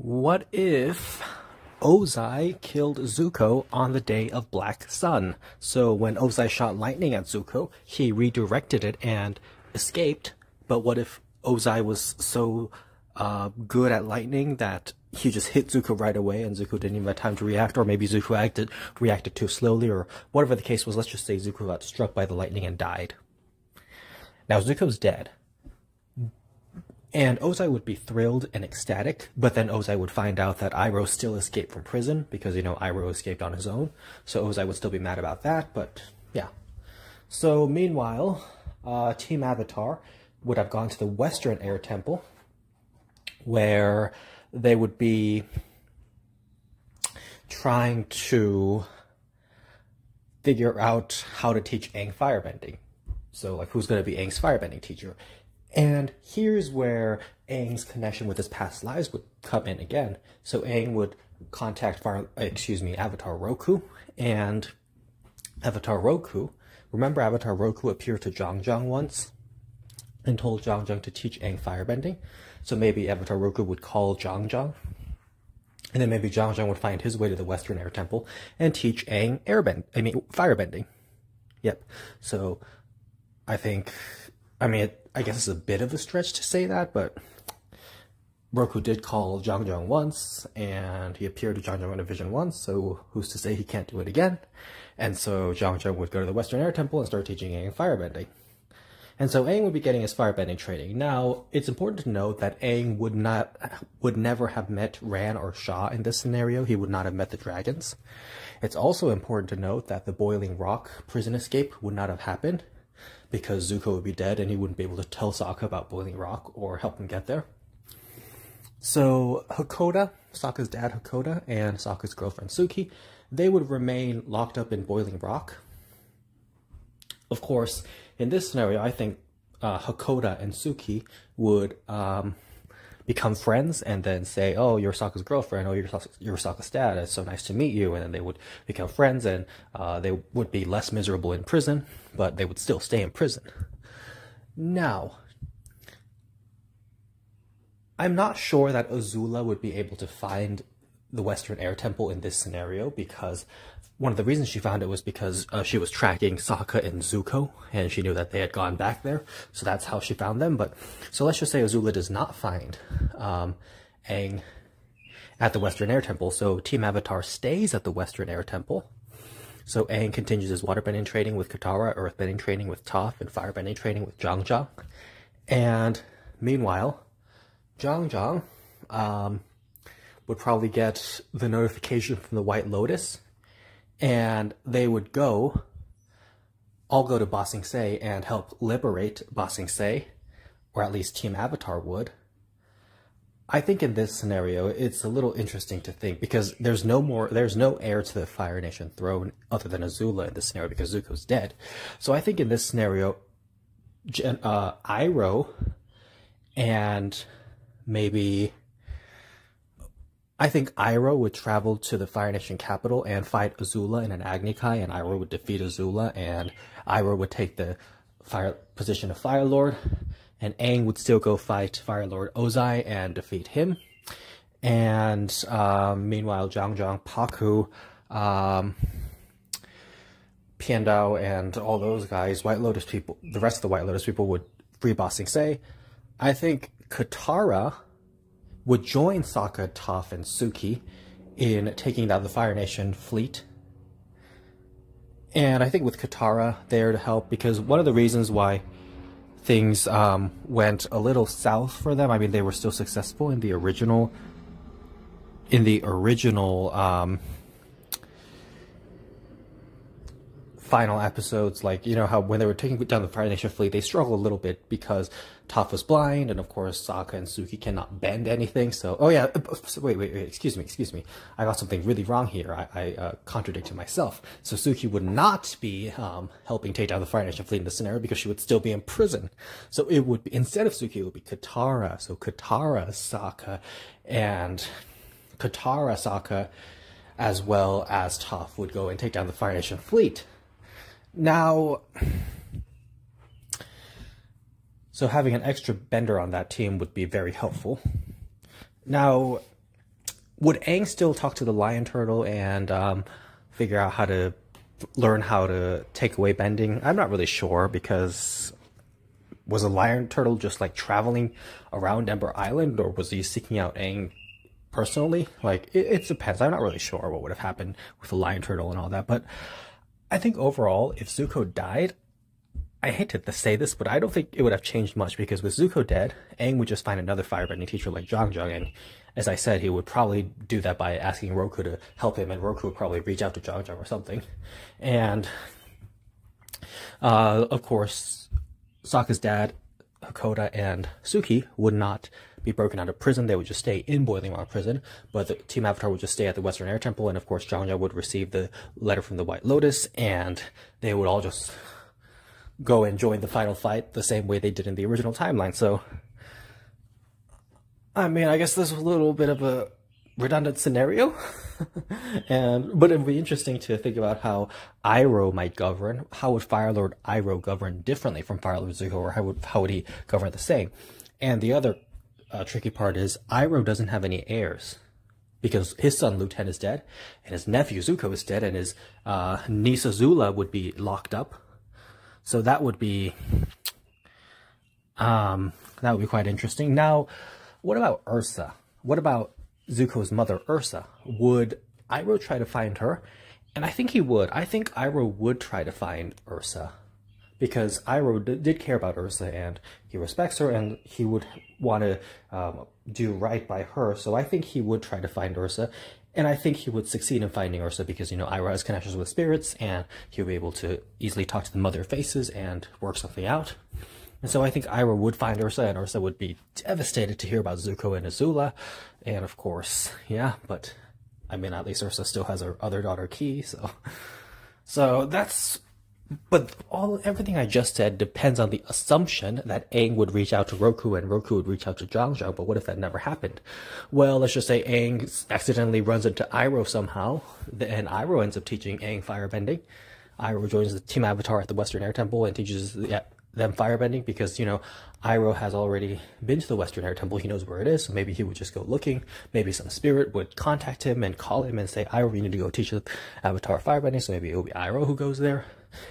What if Ozai killed Zuko on the day of Black Sun? So when Ozai shot lightning at Zuko, he redirected it and escaped. But what if Ozai was so good at lightning that he just hit Zuko right away and Zuko didn't even have time to react, or maybe Zuko reacted too slowly, or whatever the case was. Let's just say Zuko got struck by the lightning and died. Now Zuko's dead. And Ozai would be thrilled and ecstatic, but then Ozai would find out that Iroh still escaped from prison, because, Iroh escaped on his own. So Ozai would still be mad about that, but yeah. So meanwhile, Team Avatar would have gone to the Western Air Temple, where they would be trying to figure out how to teach Aang firebending. So, who's going to be Aang's firebending teacher? And here's where Aang's connection with his past lives would come in again. So Aang would contact Avatar Roku, and Avatar Roku, remember Avatar Roku appeared to Zhang once and told Zhang to teach Aang firebending. So maybe Avatar Roku would call Zhang, and then maybe Zhang would find his way to the Western Air Temple and teach Aang firebending. Yep. So I guess it's a bit of a stretch to say that, but Roku did call Zhang once, and he appeared to Zhang in a vision once, so who's to say he can't do it again? And so Zhang would go to the Western Air Temple and start teaching Aang firebending. And so Aang would be getting his firebending training. Now, it's important to note that Aang would never have met Ran or Shah in this scenario. He would not have met the dragons. It's also important to note that the Boiling Rock prison escape would not have happened, because Zuko would be dead and he wouldn't be able to tell Sokka about Boiling Rock or help him get there. So Hakoda, Sokka's dad Hakoda, and Sokka's girlfriend Suki, they would remain locked up in Boiling Rock. Of course, in this scenario, I think Hakoda and Suki would become friends and then say, oh, you're Sokka's girlfriend, oh, you're Sokka's dad, it's so nice to meet you, and then they would become friends, and they would be less miserable in prison, but they would still stay in prison. Now, I'm not sure that Azula would be able to find the Western Air Temple in this scenario, because one of the reasons she found it was because she was tracking Sokka and Zuko, and she knew that they had gone back there, so that's how she found them. But so let's just say Azula does not find Aang at the Western Air Temple, so Team Avatar stays at the Western Air Temple. So Aang continues his waterbending training with Katara, earthbending training with Toph, and firebending training with Zhang. And meanwhile, Zhang would probably get the notification from the White Lotus, and they would all go to Ba Sing Se and help liberate Ba Sing Se, or at least Team Avatar would. I think in this scenario, it's a little interesting to think, because there's no heir to the Fire Nation throne other than Azula in this scenario, because Zuko's dead. So I think in this scenario, Iroh and I think Iroh would travel to the Fire Nation capital and fight Azula in an Agni Kai, and Iroh would defeat Azula, and Iroh would take the position of Fire Lord, and Aang would still go fight Fire Lord Ozai and defeat him. And meanwhile, Zhang, Pakku, Piandao, and all those guys, White Lotus people, the rest of the White Lotus people would free Ba Sing Se. I think Katara would join Sokka, Toph, and Suki in taking down the Fire Nation fleet. And I think with Katara there to help, because one of the reasons why things went a little south for them, they were still successful in the original final episodes, how when they were taking down the Fire Nation fleet, they struggled a little bit because Toph was blind, and of course Sokka and Suki cannot bend anything. So, oh yeah, wait, excuse me, I got something really wrong here. I contradicted myself. So Suki would not be helping take down the Fire Nation fleet in this scenario, because she would still be in prison. So it would be, instead of Suki, it would be Katara. So Katara, Sokka, as well as Toph would go and take down the Fire Nation fleet. Now, so having an extra bender on that team would be very helpful. Now, would Aang still talk to the lion turtle and figure out how to learn how to take away bending? I'm not really sure, because was the lion turtle just like traveling around Ember Island, or was he seeking out Aang personally? Like, it depends. I'm not really sure what would have happened with the lion turtle and all that, but I think overall, if Zuko died, I hate to say this, but I don't think it would have changed much, because with Zuko dead, Aang would just find another firebending teacher like Zhang, and as I said, he would probably do that by asking Roku to help him, and Roku would probably reach out to Zhang or something. And of course, Sokka's dad, Hakoda, and Suki would not be broken out of prison. They would just stay in Boiling Rock Prison, but the Team Avatar would just stay at the Western Air Temple, and of course Zhang would receive the letter from the White Lotus, and they would all just go and join the final fight the same way they did in the original timeline. So, I mean, I guess this was a little bit of a redundant scenario, but it'd be interesting to think about how Iroh might govern. How would Fire Lord Iroh govern differently from Fire Lord Zuko, or how would he govern the same? And the other tricky part is Iroh doesn't have any heirs, because his son Luten is dead, and his nephew Zuko is dead, and his niece Azula would be locked up. So that would be quite interesting. Now, what about Ursa? What about Zuko's mother, Ursa? Would Iroh try to find her? And I think he would. I think Iroh would try to find Ursa, because Iroh did care about Ursa, and he respects her, and he would want to do right by her. So I think he would try to find Ursa. And I think he would succeed in finding Ursa, because, you know, Iroh has connections with spirits, and he'll be able to easily talk to the Mother Faces and work something out. And so I think Iroh would find Ursa, and Ursa would be devastated to hear about Zuko and Azula. And of course, yeah, but I mean, at least Ursa still has her other daughter, Ki, so that's... But everything I just said depends on the assumption that Aang would reach out to Roku, and Roku would reach out to Zhang. But what if that never happened? Well, let's just say Aang accidentally runs into Iroh somehow, and Iroh ends up teaching Aang firebending. Iroh joins the Team Avatar at the Western Air Temple and teaches them firebending, because, you know, Iroh has already been to the Western Air Temple. He knows where it is, so maybe he would just go looking. Maybe some spirit would contact him and call him and say, Iroh, you need to go teach the Avatar firebending. So maybe it will be Iroh who goes there.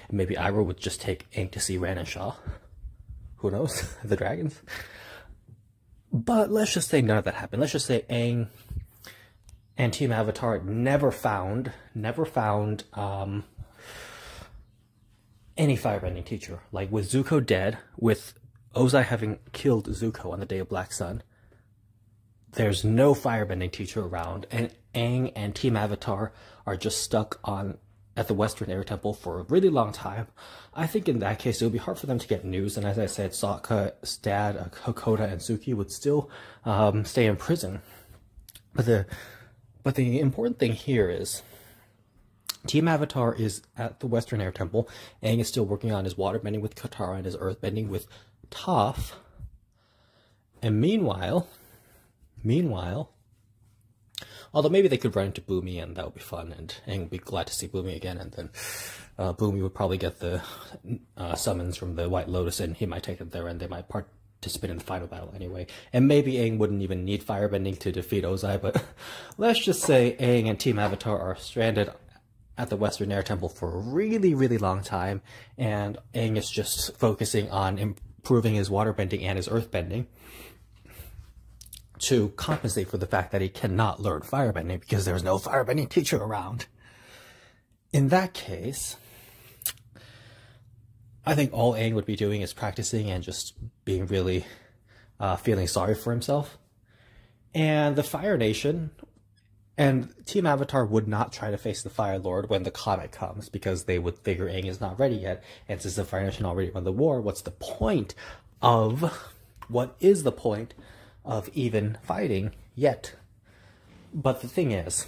And maybe Iroh would just take Aang to see Ran and Shaw. Who knows? The dragons. But let's just say none of that happened. Let's just say Aang and Team Avatar never found any firebending teacher. Like, with Zuko dead, with Ozai having killed Zuko on the Day of Black Sun, there's no firebending teacher around, and Aang and Team Avatar are just stuck at the Western Air Temple for a really long time. I think in that case, it would be hard for them to get news, and as I said, Sokka's dad, Hakoda, and Suki would still stay in prison. But the important thing here is, Team Avatar is at the Western Air Temple. Aang is still working on his waterbending with Katara and his earthbending with Toph. And meanwhile, although maybe they could run into Boomy, and that would be fun, and Aang would be glad to see Boomy again, and then Boomy would probably get the summons from the White Lotus, and he might take them there, and they might participate in the final battle anyway. And maybe Aang wouldn't even need firebending to defeat Ozai, but let's just say Aang and Team Avatar are stranded at the Western Air Temple for a really, really long time, and Aang is just focusing on improving his waterbending and his earthbending to compensate for the fact that he cannot learn firebending because there's no firebending teacher around. In that case, I think all Aang would be doing is practicing and just being really feeling sorry for himself. And the Fire Nation and Team Avatar would not try to face the Fire Lord when the comet comes, because they would figure Aang is not ready yet. And since the Fire Nation already won the war, what is the point of even fighting yet? But the thing is,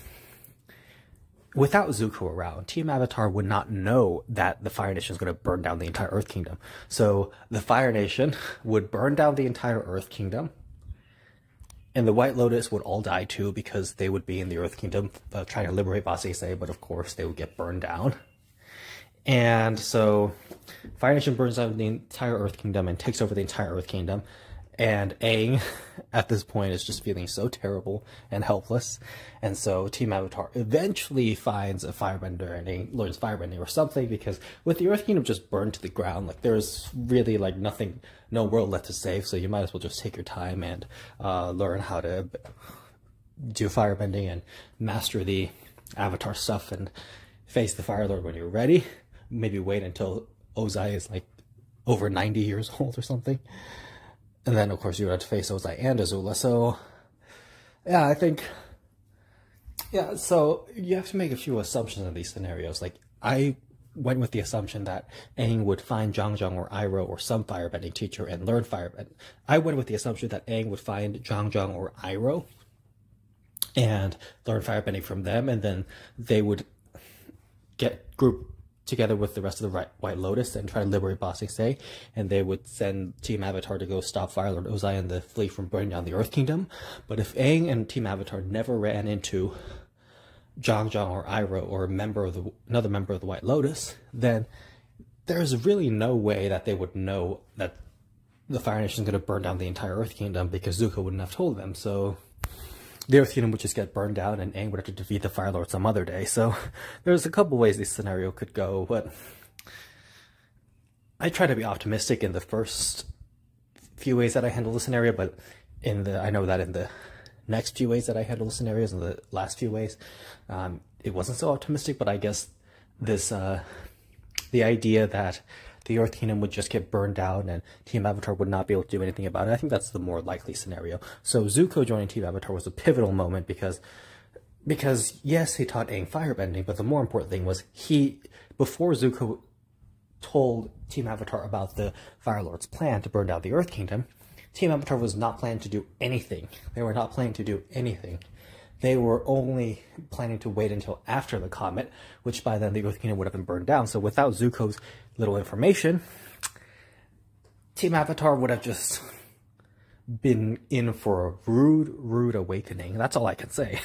without Zuko around, Team Avatar would not know that the Fire Nation is going to burn down the entire Earth Kingdom. So the Fire Nation would burn down the entire Earth Kingdom, and the White Lotus would all die too, because they would be in the Earth Kingdom trying to liberate Ba Sing Se, but of course they would get burned down. And so Fire Nation burns down the entire Earth Kingdom and takes over the entire Earth Kingdom. And Aang, at this point, is just feeling so terrible and helpless. And so Team Avatar eventually finds a firebender and Aang learns firebending or something, because with the Earth Kingdom just burned to the ground, like there's really like nothing, no world left to save. So you might as well just take your time and learn how to do firebending and master the Avatar stuff and face the Fire Lord when you're ready. Maybe wait until Ozai is like over 90 years old or something. And then, of course, you would have to face Ozai and Azula. So, yeah, I think... Yeah, so you have to make a few assumptions in these scenarios. Like, I went with the assumption that Aang would find Zhang Zhang or Iroh or some firebending teacher and learn firebending. I went with the assumption that Aang would find Zhang Zhang or Iroh and learn firebending from them, and then they would get grouped together with the rest of the White Lotus and try to liberate Ba Sing Se, and they would send Team Avatar to go stop Fire Lord Ozai and the fleet from burning down the Earth Kingdom. But if Aang and Team Avatar never ran into Zhang Zhang or Iroh or another member of the White Lotus, then there's really no way that they would know that the Fire Nation is going to burn down the entire Earth Kingdom, because Zuko wouldn't have told them. So the Earth Kingdom would just get burned down, and Aang would have to defeat the Fire Lord some other day. So there's a couple ways this scenario could go, but I try to be optimistic in the first few ways that I handle the scenario, but I know that in the next few ways that I handle the scenarios, in the last few ways, it wasn't so optimistic. But I guess this, the idea that the Earth Kingdom would just get burned down and Team Avatar would not be able to do anything about it, I think that's the more likely scenario. So Zuko joining Team Avatar was a pivotal moment because yes, he taught Aang firebending, but the more important thing was before Zuko told Team Avatar about the Fire Lord's plan to burn down the Earth Kingdom, Team Avatar was not planning to do anything. They were not planning to do anything. They were only planning to wait until after the comet, which by then the Earth Kingdom would have been burned down. So without Zuko's little information, Team Avatar would have just been in for a rude awakening. That's all I can say.